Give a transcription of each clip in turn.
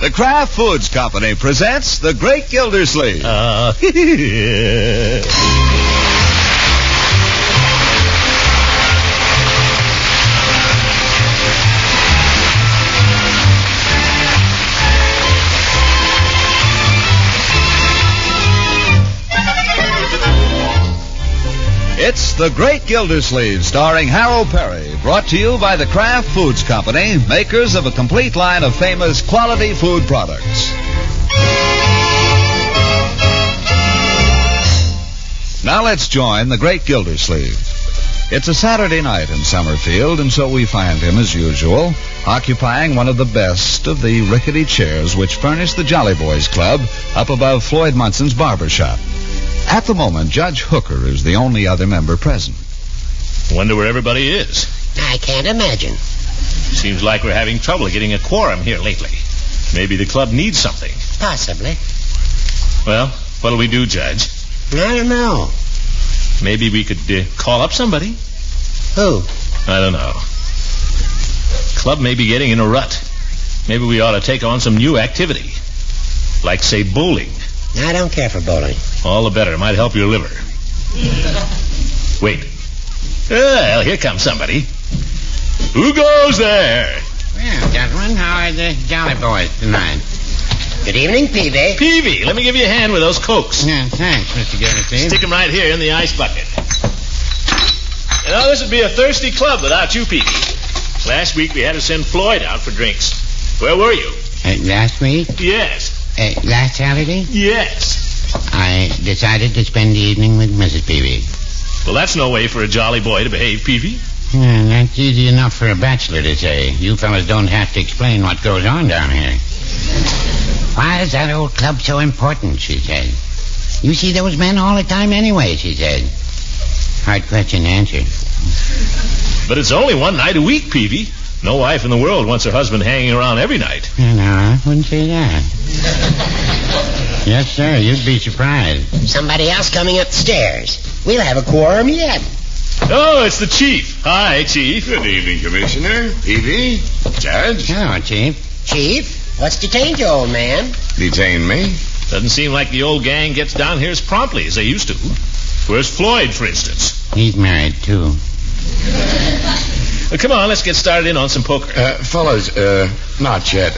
The Kraft Foods Company presents The Great Gildersleeve. It's The Great Gildersleeve, starring Harold Perry, brought to you by the Kraft Foods Company, makers of a complete line of famous quality food products. Now let's join The Great Gildersleeve. It's a Saturday night in Summerfield, and so we find him, as usual, occupying one of the best of the rickety chairs which furnish the Jolly Boys Club up above Floyd Munson's barber shop. At the moment, Judge Hooker is the only other member present. Wonder where everybody is. I can't imagine. Seems like we're having trouble getting a quorum here lately. Maybe the club needs something. Possibly. Well, what'll we do, Judge? I don't know. Maybe we could call up somebody. Who? I don't know. Club may be getting in a rut. Maybe we ought to take on some new activity. Like, say, bowling. I don't care for bowling. All the better. It might help your liver. Wait. Well, here comes somebody. Who goes there? Well, gentlemen, how are the Jolly Boys tonight? Good evening, Peavy. Peavy, let me give you a hand with those Cokes. Yeah, thanks, Mr. Gildersleeve. Stick them right here in the ice bucket. You know, this would be a thirsty club without you, Peavy. Last week we had to send Floyd out for drinks. Where were you? Last week? Yes. Last Saturday? Yes. I decided to spend the evening with Mrs. Peavy. Well, that's no way for a jolly boy to behave, Peavy. Yeah, that's easy enough for a bachelor to say. You fellas don't have to explain what goes on down here. Why is that old club so important, she said. You see those men all the time anyway, she said. Hard question to answer. But it's only one night a week, Peavy. No wife in the world wants her husband hanging around every night. No, I wouldn't say that. Yes, sir, you'd be surprised. Somebody else coming up the stairs. We'll have a quorum yet. Oh, it's the chief. Hi, Chief. Good evening, Commissioner. Peavy. Judge. Hello, Chief. Chief, what's detained you, old man? Detain me? Doesn't seem like the old gang gets down here as promptly as they used to. Where's Floyd, for instance? He's married, too. Come on, let's get started in on some poker. Fellas, not yet.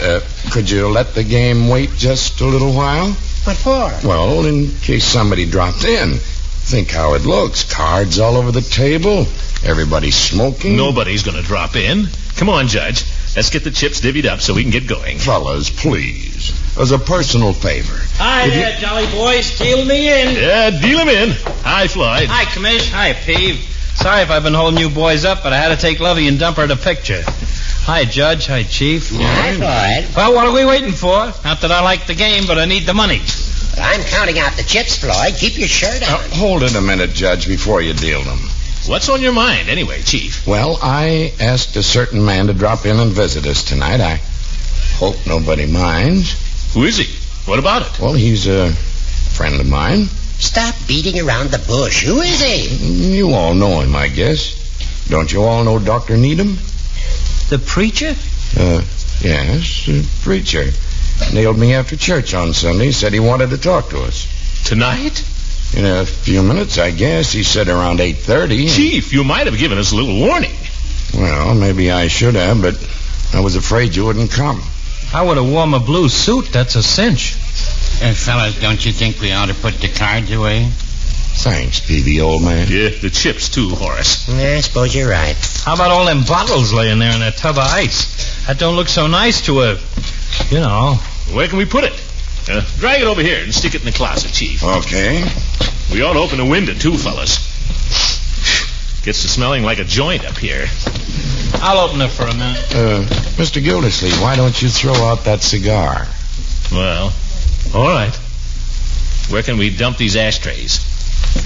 Could you let the game wait just a little while? What for? Well, in case somebody drops in. Think how it looks. Cards all over the table. Everybody smoking. Nobody's going to drop in. Come on, Judge. Let's get the chips divvied up so we can get going. Fellas, please. As a personal favor. Hi there, Jolly Boys. Deal me in. Yeah, deal him in. Hi, Floyd. Hi, Commish. Hi, Peave. Sorry if I've been holding you boys up, but I had to take Lovey and dump her the picture. Hi, Judge. Hi, Chief. Hi, Floyd. Well, what are we waiting for? Not that I like the game, but I need the money. Well, I'm counting out the chips, Floyd. Keep your shirt on. Hold it a minute, Judge, before you deal them. What's on your mind, anyway, Chief? Well, I asked a certain man to drop in and visit us tonight. I hope nobody minds. Who is he? What about it? Well, he's a friend of mine. Stop beating around the bush. Who is he? You all know him, I guess. Don't you all know Dr. Needham? The preacher? Yes, the preacher. Nailed me after church on Sunday. Said he wanted to talk to us. Tonight? In a few minutes, I guess. He said around 8:30. Chief, you might have given us a little warning. Well, maybe I should have, but I was afraid you wouldn't come. I would have worn a blue suit. That's a cinch. Fellas, don't you think we ought to put the cards away? Thanks, Peavy, old man. Yeah, the chips, too, Horace. Yeah, I suppose you're right. How about all them bottles laying there in that tub of ice? That don't look so nice to a, you know. Where can we put it? Drag it over here and stick it in the closet, Chief. Okay. We ought to open the window, too, fellas. Gets to smelling like a joint up here. I'll open it for a minute. Mr. Gildersleeve, why don't you throw out that cigar? Well, all right. Where can we dump these ashtrays?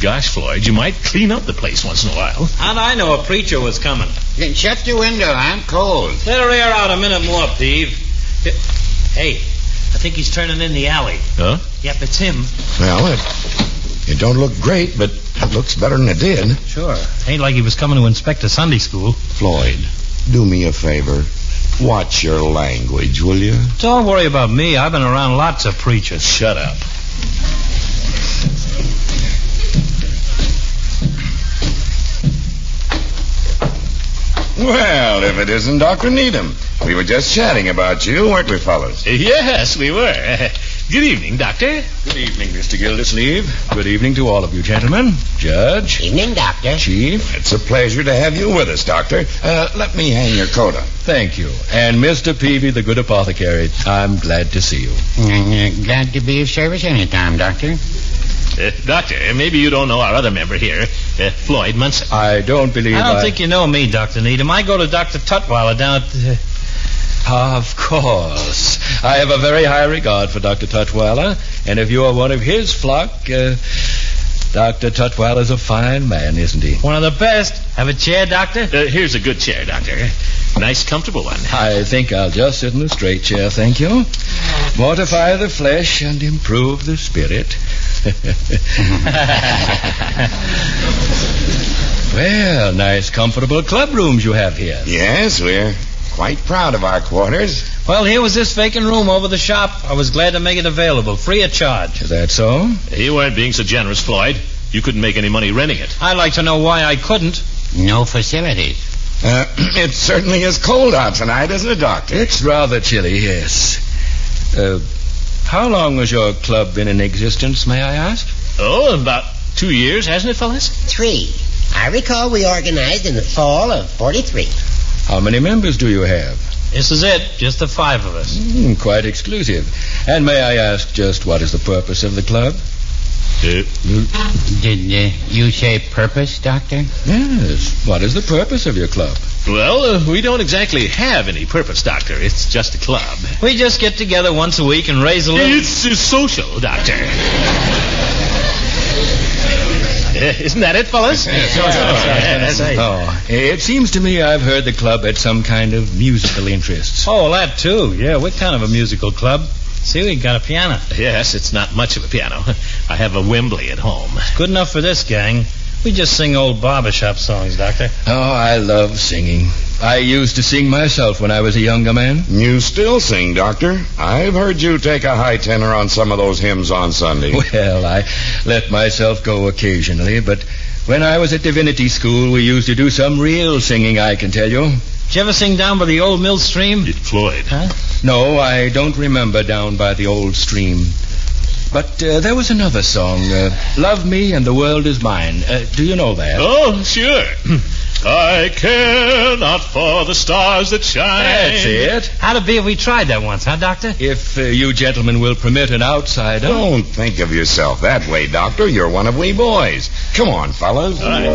Gosh, Floyd, you might clean up the place once in a while. How'd I know a preacher was coming? Then shut the window. I'm cold. Let her air out a minute more, Peave. Hey, I think he's turning in the alley. Huh? Yep, it's him. Well, it don't look great, but it looks better than it did. Sure. Ain't like he was coming to inspect a Sunday school. Floyd, do me a favor. Watch your language, will you? Don't worry about me. I've been around lots of preachers. Shut up. Well, if it isn't Dr. Needham. We were just chatting about you, weren't we, fellas? Yes, we were. Good evening, Doctor. Good evening, Mr. Gildersleeve. Good evening to all of you gentlemen. Judge. Evening, Doctor. Chief. It's a pleasure to have you with us, Doctor. Let me hang your coat up. Thank you. And Mr. Peavy, the good apothecary, I'm glad to see you. Glad to be of service anytime, Doctor. Doctor, maybe you don't know our other member here, Floyd Munson. I don't believe I don't think you know me, Dr. Needham. I go to Dr. Tutwiler down at... Of course. I have a very high regard for Dr. Tutwiler, and if you are one of his flock, Dr. Tutwiler's a fine man, isn't he? One of the best. Have a chair, Doctor? Here's a good chair, Doctor. Nice, comfortable one. I think I'll just sit in the straight chair, thank you. Mortify the flesh and improve the spirit. Well, nice, comfortable club rooms you have here. Yes, we're quite proud of our quarters. Well, here was this vacant room over the shop. I was glad to make it available, free of charge. Is that so? You weren't being so generous, Floyd. You couldn't make any money renting it. I'd like to know why I couldn't. No facilities. It certainly is cold out tonight, isn't it, Doctor? It's rather chilly, yes. How long has your club been in existence, may I ask? Oh, about 2 years, hasn't it, fellas? 3. I recall we organized in the fall of 43. How many members do you have? This is it, just the 5 of us. Quite exclusive. And may I ask just what is the purpose of the club? Did you say purpose, Doctor? Yes. What is the purpose of your club? Well, we don't exactly have any purpose, Doctor. It's just a club. We just get together once a week and raise a little... It's social, Doctor. Isn't that it, fellas? It seems to me I've heard the club had some kind of musical interests. Oh, that too. Yeah, we're kind of a musical club. See, we got a piano. Yes, it's not much of a piano. I have a Wembley at home. It's good enough for this gang. We just sing old barbershop songs, Doctor. Oh, I love singing. I used to sing myself when I was a younger man. You still sing, Doctor. I've heard you take a high tenor on some of those hymns on Sunday. Well, I let myself go occasionally, but when I was at divinity school, we used to do some real singing, I can tell you. Did you ever sing down by the old mill stream? Floyd. Huh? No, I don't remember down by the old stream. But there was another song, Love Me and the World Is Mine. Do you know that? Oh, sure. I care not for the stars that shine. That's it. How'd it be if we tried that once, huh, Doctor? If you gentlemen will permit an outsider. Don't think of yourself that way, Doctor. You're one of we boys. Come on, fellas. All right.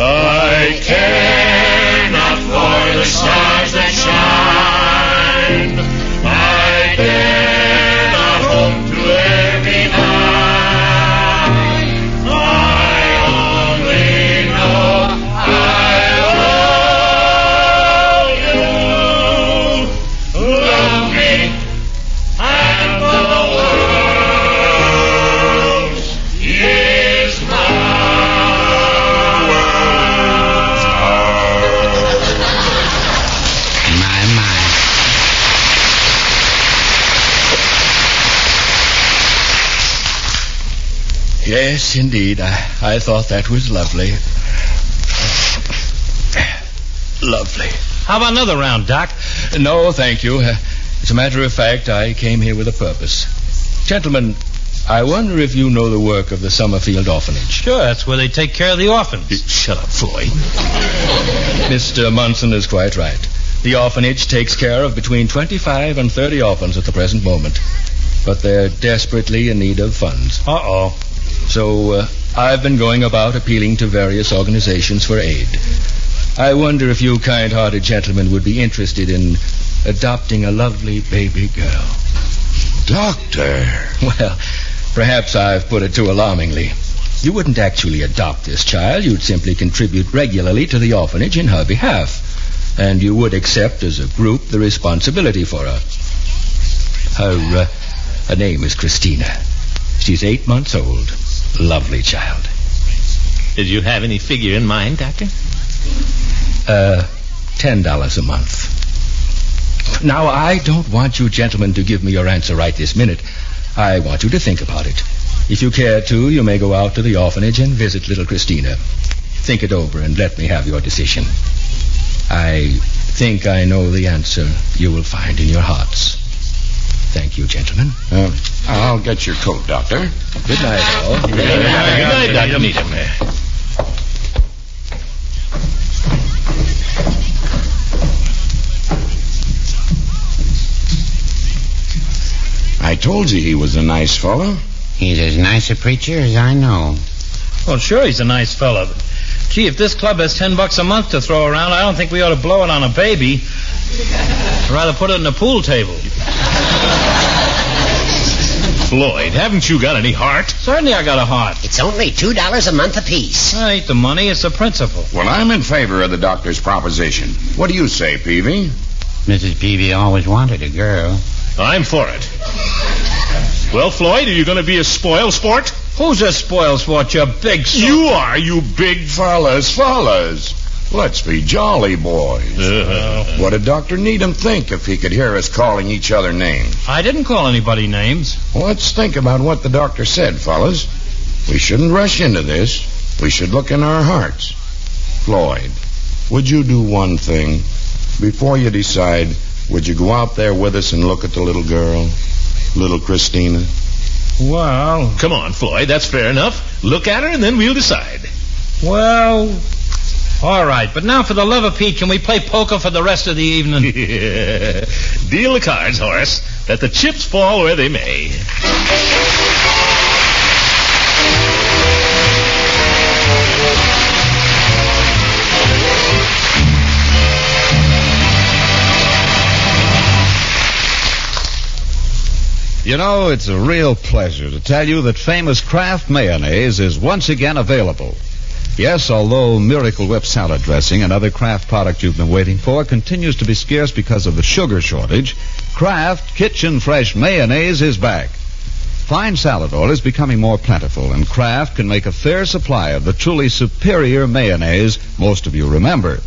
I care not for the stars that shine. I care not hope to every night. I only know I love you. Love me, and the world is My. Yes, indeed. I thought that was lovely. Lovely. How about another round, Doc? No, thank you. As a matter of fact, I came here with a purpose. Gentlemen, I wonder if you know the work of the Summerfield Orphanage. Sure, that's where they take care of the orphans. Shut up, Floyd. Mr. Munson is quite right. The orphanage takes care of between 25 and 30 orphans at the present moment. But they're desperately in need of funds. Uh-oh. So I've been going about appealing to various organizations for aid. I wonder if you kind-hearted gentlemen would be interested in adopting a lovely baby girl. Doctor. Well, perhaps I've put it too alarmingly. You wouldn't actually adopt this child. You'd simply contribute regularly to the orphanage in her behalf. And you would accept as a group the responsibility for her. Her name is Christina. She's 8 months old. Lovely child. Did you have any figure in mind, Doctor? $10 a month. Now, I don't want you gentlemen to give me your answer right this minute. I want you to think about it. If you care to, you may go out to the orphanage and visit little Christina. Think it over and let me have your decision. I think I know the answer you will find in your hearts. Thank you, gentlemen. I'll get your coat, Doctor. Good night, all. Good night, Dr. Needham. I told you he was a nice fellow. He's as nice a preacher as I know. Well, sure, he's a nice fella. But, gee, if this club has $10 a month to throw around, I don't think we ought to blow it on a baby. I'd rather put it in the pool table. Floyd, haven't you got any heart? Certainly I got a heart. It's only $2 a month apiece. It ain't the money, it's the principle. Well, I'm in favor of the doctor's proposition. What do you say, Peavy? Mrs. Peavy always wanted a girl. I'm for it. Well, Floyd, are you going to be a spoil sport? Who's a spoil sport, you big... You are, you big... Fellas. Let's be jolly boys. What did Dr. Needham think if he could hear us calling each other names? I didn't call anybody names. Well, let's think about what the doctor said, fellas. We shouldn't rush into this. We should look in our hearts. Floyd, would you do one thing? Before you decide, would you go out there with us and look at the little girl? Little Christina? Well... Come on, Floyd, that's fair enough. Look at her and then we'll decide. Well... All right, but now for the love of Pete, can we play poker for the rest of the evening? Deal the cards, Horace. Let the chips fall where they may. You know, it's a real pleasure to tell you that famous Kraft mayonnaise is once again available. Yes, although Miracle Whip salad dressing, another Kraft product you've been waiting for, continues to be scarce because of the sugar shortage, Kraft Kitchen Fresh Mayonnaise is back. Fine salad oil is becoming more plentiful, and Kraft can make a fair supply of the truly superior mayonnaise most of you remember.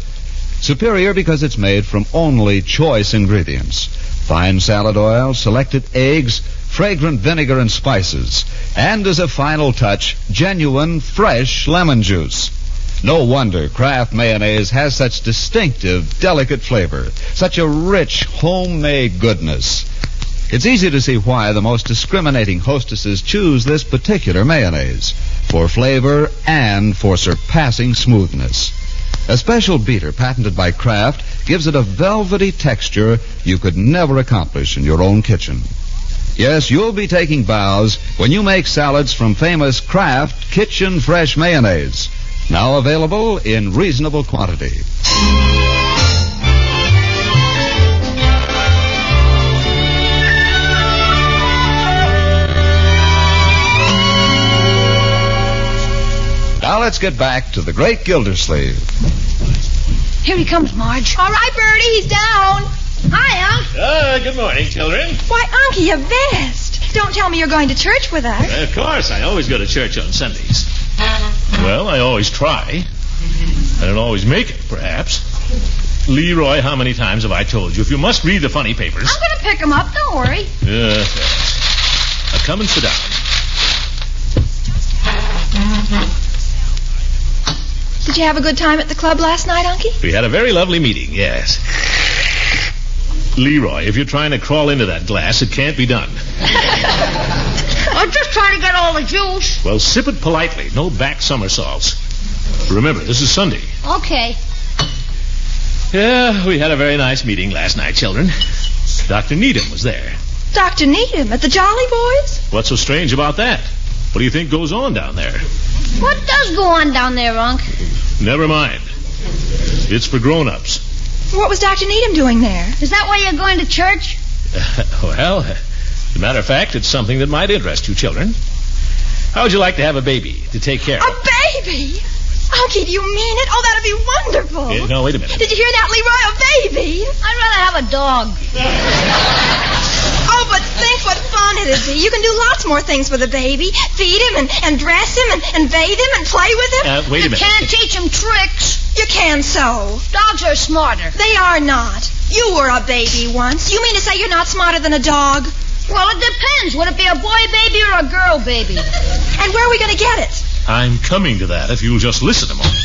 Superior because it's made from only choice ingredients. Fine salad oil, selected eggs, fragrant vinegar and spices, and as a final touch, genuine fresh lemon juice. No wonder Kraft mayonnaise has such distinctive, delicate flavor, such a rich, homemade goodness. It's easy to see why the most discriminating hostesses choose this particular mayonnaise, for flavor and for surpassing smoothness. A special beater patented by Kraft gives it a velvety texture you could never accomplish in your own kitchen. Yes, you'll be taking bows when you make salads from famous Kraft Kitchen Fresh Mayonnaise. Now available in reasonable quantity. Now let's get back to the great Gildersleeve. Here he comes, Marge. All right, Bertie, he's down. Hi, Unc. Good morning, children. Why, Unky, a vest. Don't tell me you're going to church with us. Of course, I always go to church on Sundays. Well, I always try. I don't always make it, perhaps. Leroy, how many times have I told you, if you must read the funny papers... I'm going to pick them up, don't worry. Yes. Now come and sit down. Did you have a good time at the club last night, Unky? We had a very lovely meeting, yes. Leroy, if you're trying to crawl into that glass, it can't be done. I'm just trying to get all the juice. Well, sip it politely. No back somersaults. Remember, this is Sunday. Okay. Yeah, we had a very nice meeting last night, children. Dr. Needham was there. Dr. Needham at the Jolly Boys? What's so strange about that? What do you think goes on down there? What does go on down there, Unc? Never mind. It's for grown-ups. What was Dr. Needham doing there? Is that why you're going to church? Well, as a matter of fact, it's something that might interest you children. How would you like to have a baby to take care of? A baby? Unky, do you mean it? Oh, that'd be wonderful. No, wait a minute. Did you hear that, Leroy? A baby? I'd rather have a dog. Oh, but think what fun it'd be. You can do lots more things with a baby. Feed him and dress him and bathe him and play with him. Wait a minute. Can't teach him tricks. You can so. Dogs are smarter. They are not. You were a baby once. You mean to say you're not smarter than a dog? Well, it depends. Would it be a boy baby or a girl baby? And where are we going to get it? I'm coming to that if you'll just listen a moment.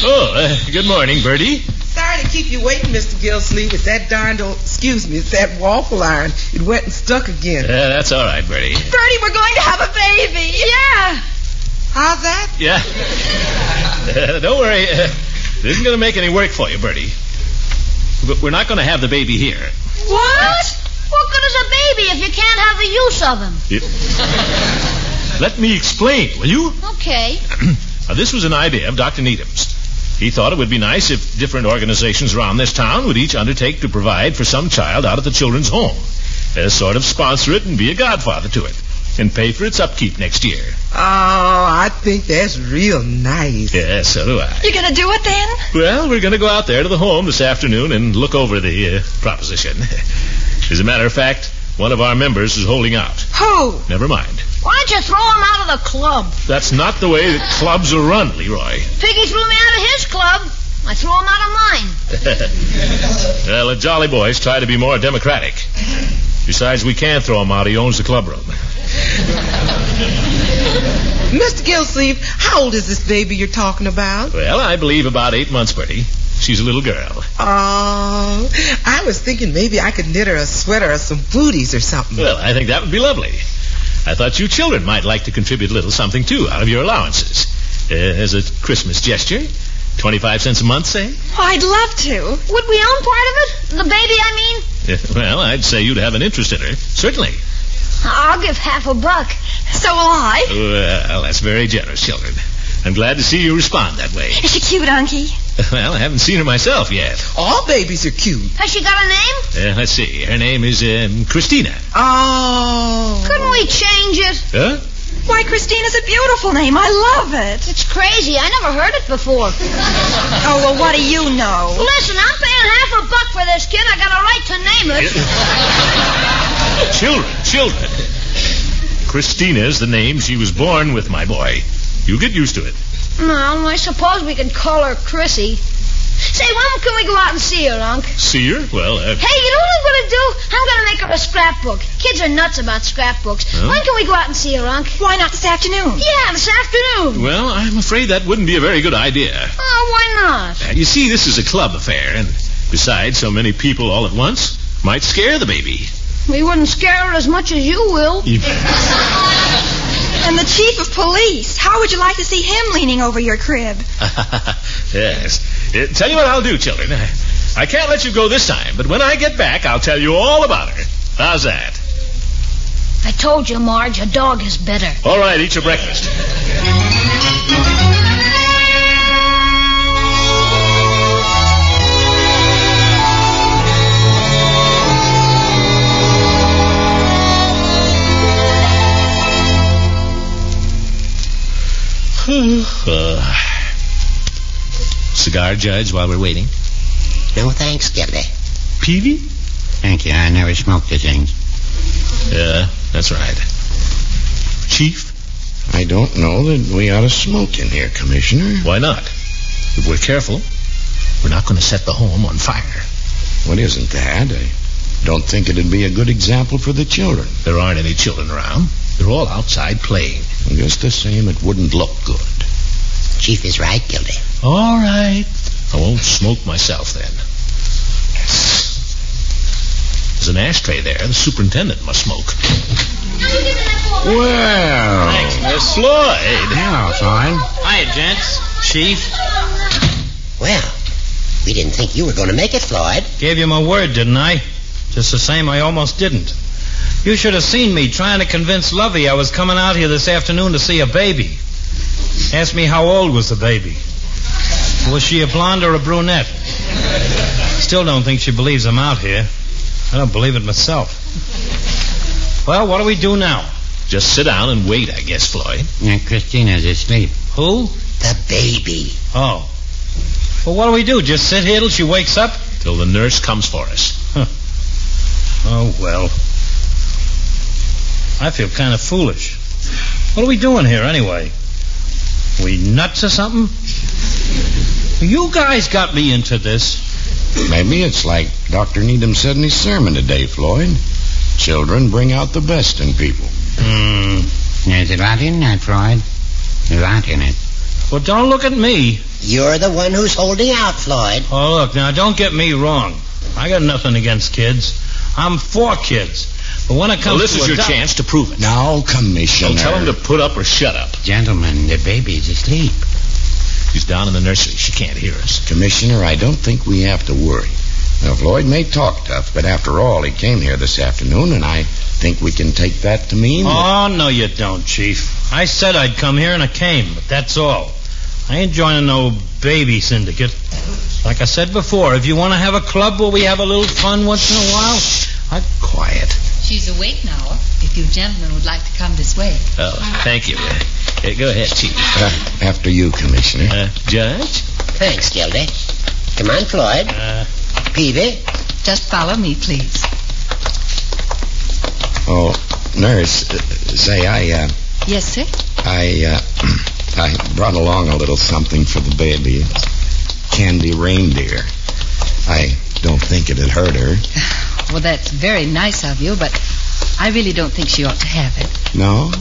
Oh, good morning, Bertie. Sorry to keep you waiting, Mr. Gildersleeve. It's that darned old, it's that waffle iron. It went and stuck again. Yeah, that's all right, Bertie. Bertie, we're going to have a baby. Yeah. How's that? Yeah. Don't worry. It isn't going to make any work for you, Bertie. But we're not going to have the baby here. What? What good is a baby if you can't have the use of him? Let me explain, will you? Okay. Now, this was an idea of Dr. Needham's. He thought it would be nice if different organizations around this town would each undertake to provide for some child out of the children's home. Sort of sponsor it and be a godfather to it. And pay for its upkeep next year. Oh, I think that's real nice. Yeah, so do I. You're going to do it then? Well, we're going to go out there to the home this afternoon and look over the proposition. As a matter of fact, one of our members is holding out. Who? Never mind. Why don't you throw him out of the club? That's not the way that clubs are run, Leroy. Piggy threw me out of his club. I threw him out of mine. Well, the Jolly Boys try to be more democratic. Besides, we can't throw him out. He owns the clubroom. Mr. Gildersleeve, how old is this baby you're talking about? Well, I believe about 8 months, Bertie. She's a little girl. Oh, I was thinking maybe I could knit her a sweater or some booties or something. Well, I think that would be lovely. I thought you children might like to contribute a little something, too, out of your allowances. As a Christmas gesture. 25 cents a month, say? Oh, I'd love to. Would we own part of it? The baby, I mean? Well, I'd say you'd have an interest in her. Certainly. I'll give $50. So will I. Well, that's very generous, children. I'm glad to see you respond that way. Is she cute, Unky? Well, I haven't seen her myself yet. All babies are cute. Has she got a name? Let's see. Her name is Christina. Oh. Couldn't we change it? Huh? Why, Christina's a beautiful name. I love it. It's crazy. I never heard it before. Oh, well, what do you know? Listen, I'm paying $50 for this kid. I got a right to name it. Children. Christina's the name she was born with, my boy. You get used to it. Well, I suppose we could call her Chrissy. Say, when can we go out and see her, Unc? See her? Well, Hey, you know what I'm going to do? I'm going to make her a scrapbook. Kids are nuts about scrapbooks. Huh? When can we go out and see her, Unc? Why not this afternoon? Yeah, this afternoon. Well, I'm afraid that wouldn't be a very good idea. Oh, why not? You see, this is a club affair, and besides, so many people all at once might scare the baby. We wouldn't scare her as much as you will. And the chief of police. How would you like to see him leaning over your crib? Yes. Tell you what I'll do, children. I can't let you go this time, but when I get back, I'll tell you all about her. How's that? I told you, Marge, a dog is better. All right, eat your breakfast. Cigar, Judge, while we're waiting? No thanks, Gildy. Peavy? Thank you. I never smoked the things. Yeah, that's right. Chief? I don't know that we ought to smoke in here, Commissioner. Why not? If we're careful, we're not going to set the home on fire. What isn't that? I don't think it'd be a good example for the children. There aren't any children around. They're all outside playing. Just the same, it wouldn't look good. Chief is right, Gildy. All right. I won't smoke myself then. There's an ashtray there. The superintendent must smoke. Well. Thanks, Miss Floyd. Hello, Floyd. Hiya, gents. Chief. Well, we didn't think you were going to make it, Floyd. Gave you my word, didn't I? Just the same, I almost didn't. You should have seen me trying to convince Lovey I was coming out here this afternoon to see a baby. Asked me how old was the baby. Was she a blonde or a brunette? Still don't think she believes I'm out here. I don't believe it myself. Well, what do we do now? Just sit down and wait, I guess, Floyd. Yeah, Christina's asleep. Who? The baby. Oh. Well, what do we do? Just sit here till she wakes up? Till the nurse comes for us. Huh. Oh, well. I feel kind of foolish. What are we doing here, anyway? We nuts or something? You guys got me into this. Maybe it's like Dr. Needham said in his sermon today, Floyd. Children bring out the best in people. There's a lot in that, Floyd. A lot in it. Well, don't look at me. You're the one who's holding out, Floyd. Oh, look, now, don't get me wrong. I got nothing against kids. I'm for kids. But when it comes Well, this to is your chance to prove it. Now, Commissioner. Don't tell him to put up or shut up. Gentlemen, the baby's asleep. She's down in the nursery. She can't hear us. Commissioner, I don't think we have to worry. Now, Floyd may talk tough, but after all, he came here this afternoon, and I think we can take that to mean that... Oh, no, you don't, Chief. I said I'd come here, and I came, but that's all. I ain't joining no baby syndicate. Like I said before, if you want to have a club where we have a little fun once in a while, Quiet. She's awake now. If you gentlemen would like to come this way. Oh, thank you. Go ahead, Chief. After you, Commissioner. Judge? Thanks, Gildy. Come on, Floyd. Peavy. Just follow me, please. Oh, nurse, say, Yes, sir? I brought along a little something for the baby. It's candy reindeer. I don't think it'd hurt her. Well, that's very nice of you, but I really don't think she ought to have it. No?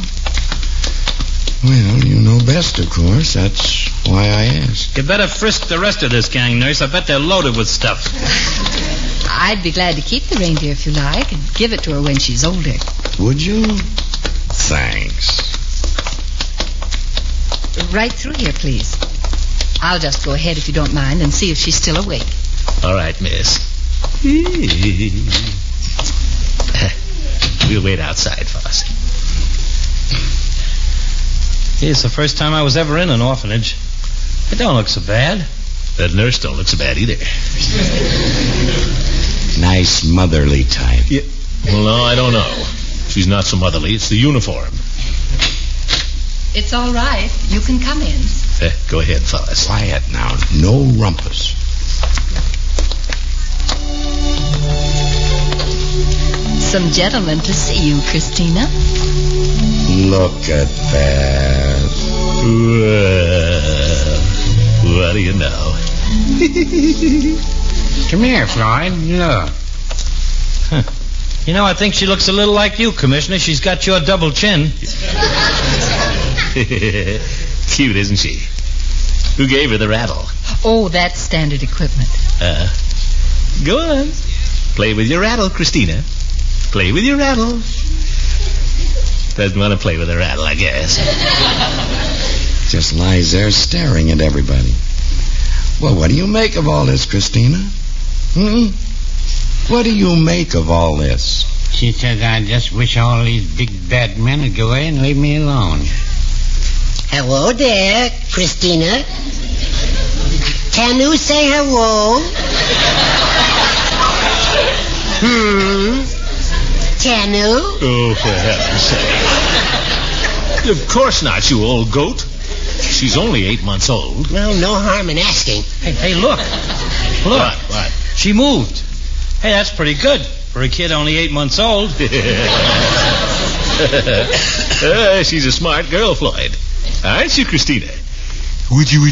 Well, you know best, of course. That's why I asked. you better frisk the rest of this gang, nurse. I bet they're loaded with stuff. I'd be glad to keep the reindeer if you like and give it to her when she's older. Would you? Thanks. Right through here, please. I'll just go ahead if you don't mind and see if she's still awake. All right, miss. We'll wait outside, Foss. It's the first time I was ever in an orphanage. It don't look so bad. That nurse don't look so bad either. Nice motherly type. Yeah. Well, no, I don't know. She's not so motherly. It's the uniform. It's all right. You can come in. Go ahead, Foss. Quiet now. No rumpus. Some gentlemen to see you, Christina. Look at that. Well, what do you know? Come here, Floyd. Look. You know, I think she looks a little like you, Commissioner. She's got your double chin. Cute, isn't she? Who gave her the rattle? Oh, that's standard equipment. Go on. Play with your rattle, Christina. Play with your rattle. Doesn't want to play with a rattle, I guess. Just lies there staring at everybody. Well, what do you make of all this, Christina? What do you make of all this? She says, I just wish all these big bad men would go away and leave me alone. Hello there, Christina. Can you say hello? Can you? Oh, for heaven's sake. Of course not, you old goat. She's only 8 months old. Well, no harm in asking. Hey, look. Look. What? She moved. Hey, that's pretty good for a kid only 8 months old. She's a smart girl, Floyd. Aren't you, Christina? Would you?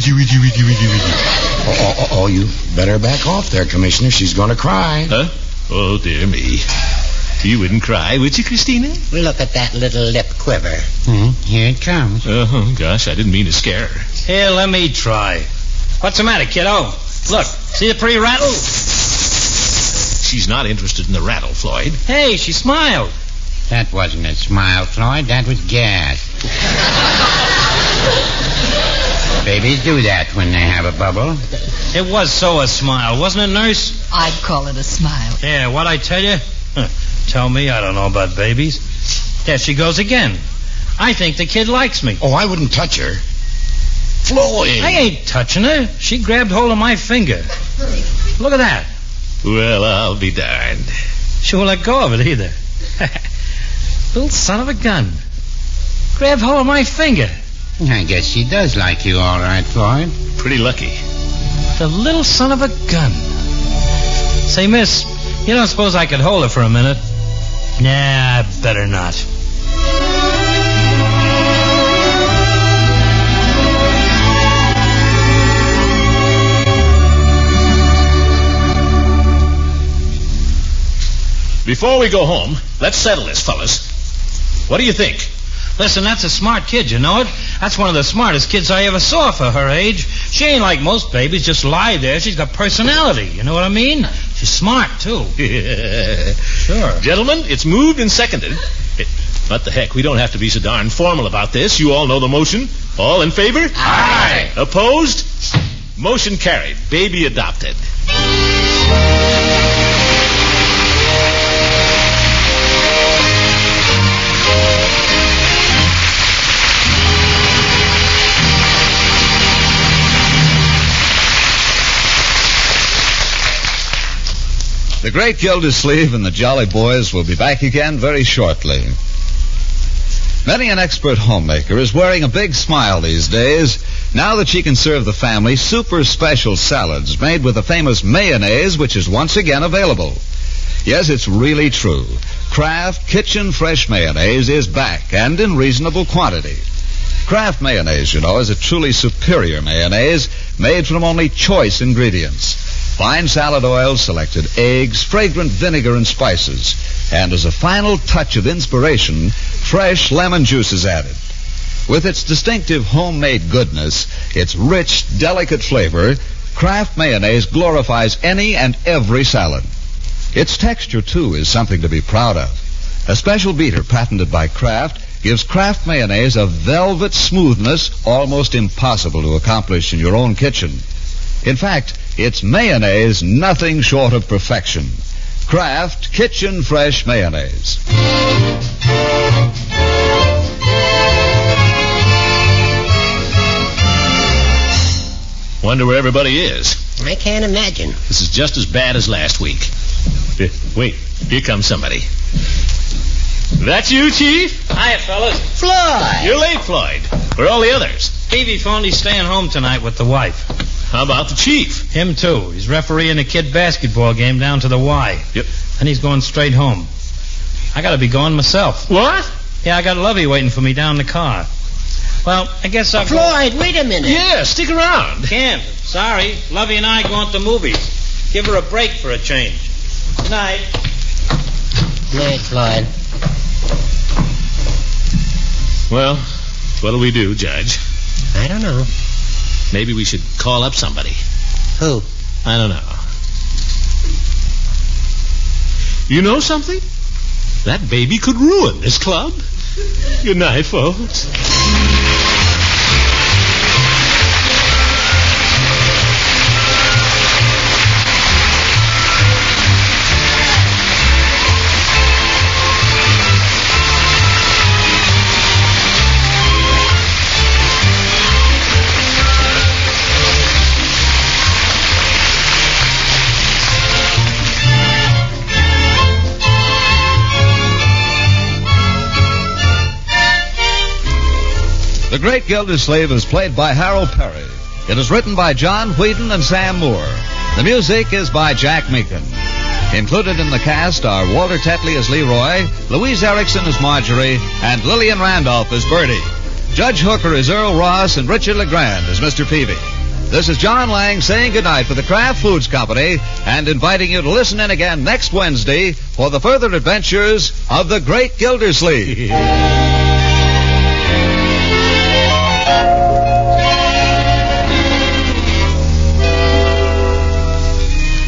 Oh, you better back off there, Commissioner. She's going to cry. Huh? Oh, dear me. You wouldn't cry, would you, Christina? Look at that little lip quiver. Here it comes. Oh, gosh, I didn't mean to scare her. Here, let me try. What's the matter, kiddo? Look, see the pretty rattle? She's not interested in the rattle, Floyd. Hey, she smiled. That wasn't a smile, Floyd. That was gas. Babies do that when they have a bubble. It was so a smile, wasn't it, nurse? I'd call it a smile. Yeah, what'd I tell you? Tell me, I don't know about babies. There she goes again. I think the kid likes me. Oh, I wouldn't touch her. Floyd! I ain't touching her. She grabbed hold of my finger. Look at that. Well, I'll be darned. She won't let go of it either. Little son of a gun. Grabbed hold of my finger. I guess she does like you all right, Floyd. Pretty lucky. The little son of a gun. Say, miss, you don't suppose I could hold her for a minute? Nah, better not. Before we go home, let's settle this, fellas. What do you think? Listen, that's a smart kid, you know it? That's one of the smartest kids I ever saw for her age. She ain't like most babies, just lie there. She's got personality, you know what I mean? She's smart, too. Sure. Gentlemen, it's moved and seconded. What the heck, we don't have to be so darn formal about this. You all know the motion. All in favor? Aye. Opposed? Motion carried. Baby adopted. The great Gildersleeve and the Jolly Boys will be back again very shortly. Many an expert homemaker is wearing a big smile these days now that she can serve the family super special salads made with the famous mayonnaise, which is once again available. Yes, it's really true. Kraft Kitchen Fresh Mayonnaise is back and in reasonable quantity. Kraft mayonnaise, you know, is a truly superior mayonnaise made from only choice ingredients. Fine salad oil, selected eggs, fragrant vinegar and spices. And as a final touch of inspiration, fresh lemon juice is added. With its distinctive homemade goodness, its rich, delicate flavor, Kraft mayonnaise glorifies any and every salad. Its texture, too, is something to be proud of. A special beater patented by Kraft gives Kraft mayonnaise a velvet smoothness almost impossible to accomplish in your own kitchen. In fact, it's mayonnaise nothing short of perfection. Kraft Kitchen Fresh Mayonnaise. Wonder where everybody is. I can't imagine. This is just as bad as last week. Wait, here comes somebody. That you, Chief? Hiya, fellas. Floyd! You're late, Floyd. Where are all the others? Peavy phoned he's staying home tonight with the wife. How about the Chief? Him, too. He's refereeing a kid basketball game down to the Y. Yep. And he's going straight home. I gotta be going myself. What? Yeah, I got Lovey waiting for me down in the car. Well, I guess I'll Floyd, wait a minute. Yeah, stick around. Can't. Sorry. Lovey and I are going to the movies. Give her a break for a change. Good night. Good night, Floyd. Well, what'll we do, Judge? I don't know. Maybe we should call up somebody. Who? I don't know. You know something? That baby could ruin this club. Good night, folks. The Great Gildersleeve is played by Harold Perry. It is written by John Whedon and Sam Moore. The music is by Jack Meakin. Included in the cast are Walter Tetley as Leroy, Louise Erickson as Marjorie, and Lillian Randolph as Birdie. Judge Hooker is Earl Ross, and Richard LeGrand as Mr. Peavy. This is John Lang saying goodnight for the Kraft Foods Company and inviting you to listen in again next Wednesday for the further adventures of the Great Gildersleeve.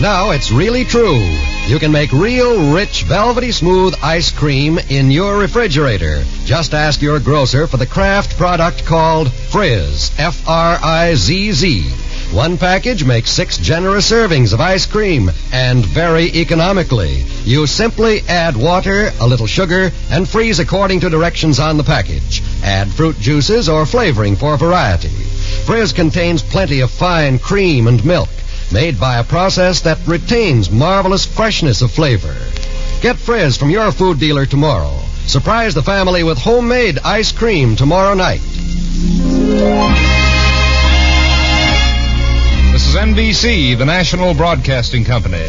Now it's really true. You can make real, rich, velvety smooth ice cream in your refrigerator. Just ask your grocer for the Kraft product called Frizz, F-R-I-Z-Z. One package makes 6 generous servings of ice cream, and very economically. You simply add water, a little sugar, and freeze according to directions on the package. Add fruit juices or flavoring for variety. Frizz contains plenty of fine cream and milk, made by a process that retains marvelous freshness of flavor. Get Frizz from your food dealer tomorrow. Surprise the family with homemade ice cream tomorrow night. This is NBC, the National Broadcasting Company.